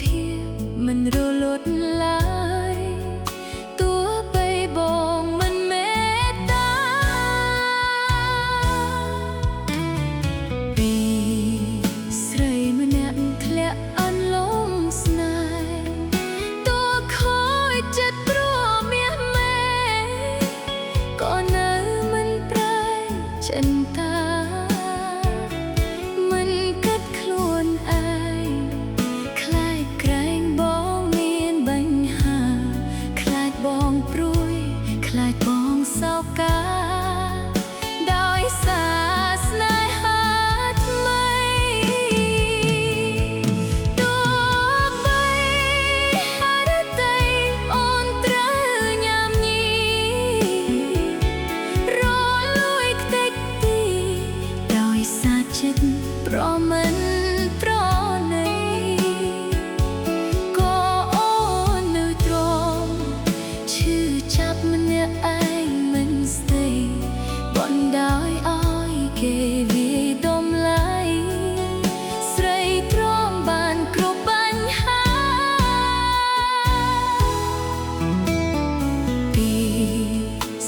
ភាពមិនរលត់ឡើយទោះបីបងមិនមេត្តាពីស្រីម្នាក់ធ្លាក់អន់លងស្នេហ៍ទោះខូចចិត្តព្រោះមាសមេក៏នៅមិនប្រែចិនតាមិនគិតខ្លួនឯងខ្លាចក្រែងបងមានបញ្ហាខ្លាចបងព្រួយខ្លាចបងសោកកាដោយសារស្នេហាថ្មីទោះបីអរតីអូនត្រូវញ៉ាំញីរលួយខ្ទេចទីដោយសារចិត្តប្រមិនប្រណីក៏អូននៅទ្រាំឈឺចាប់ម្នាក់ឯងមិនស្ដីបណ្ដោយឲ្យគេវាយដំឡៃស្រីទ្រាំបានគ្រប់បញ្ហាពី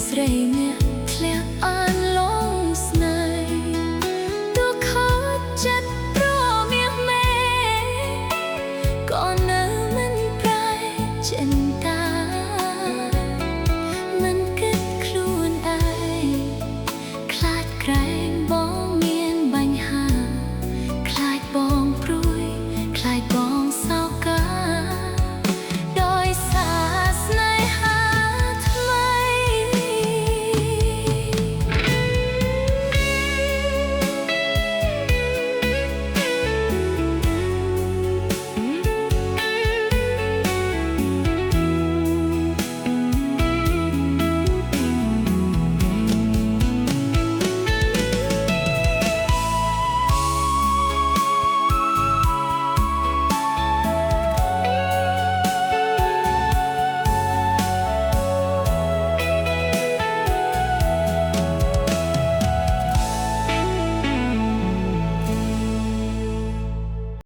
ស្រីម្នាក់ធ្លាក់អន់លងស្នេហ៍ទោះខូចចិត្តព្រោះមាសមេក៏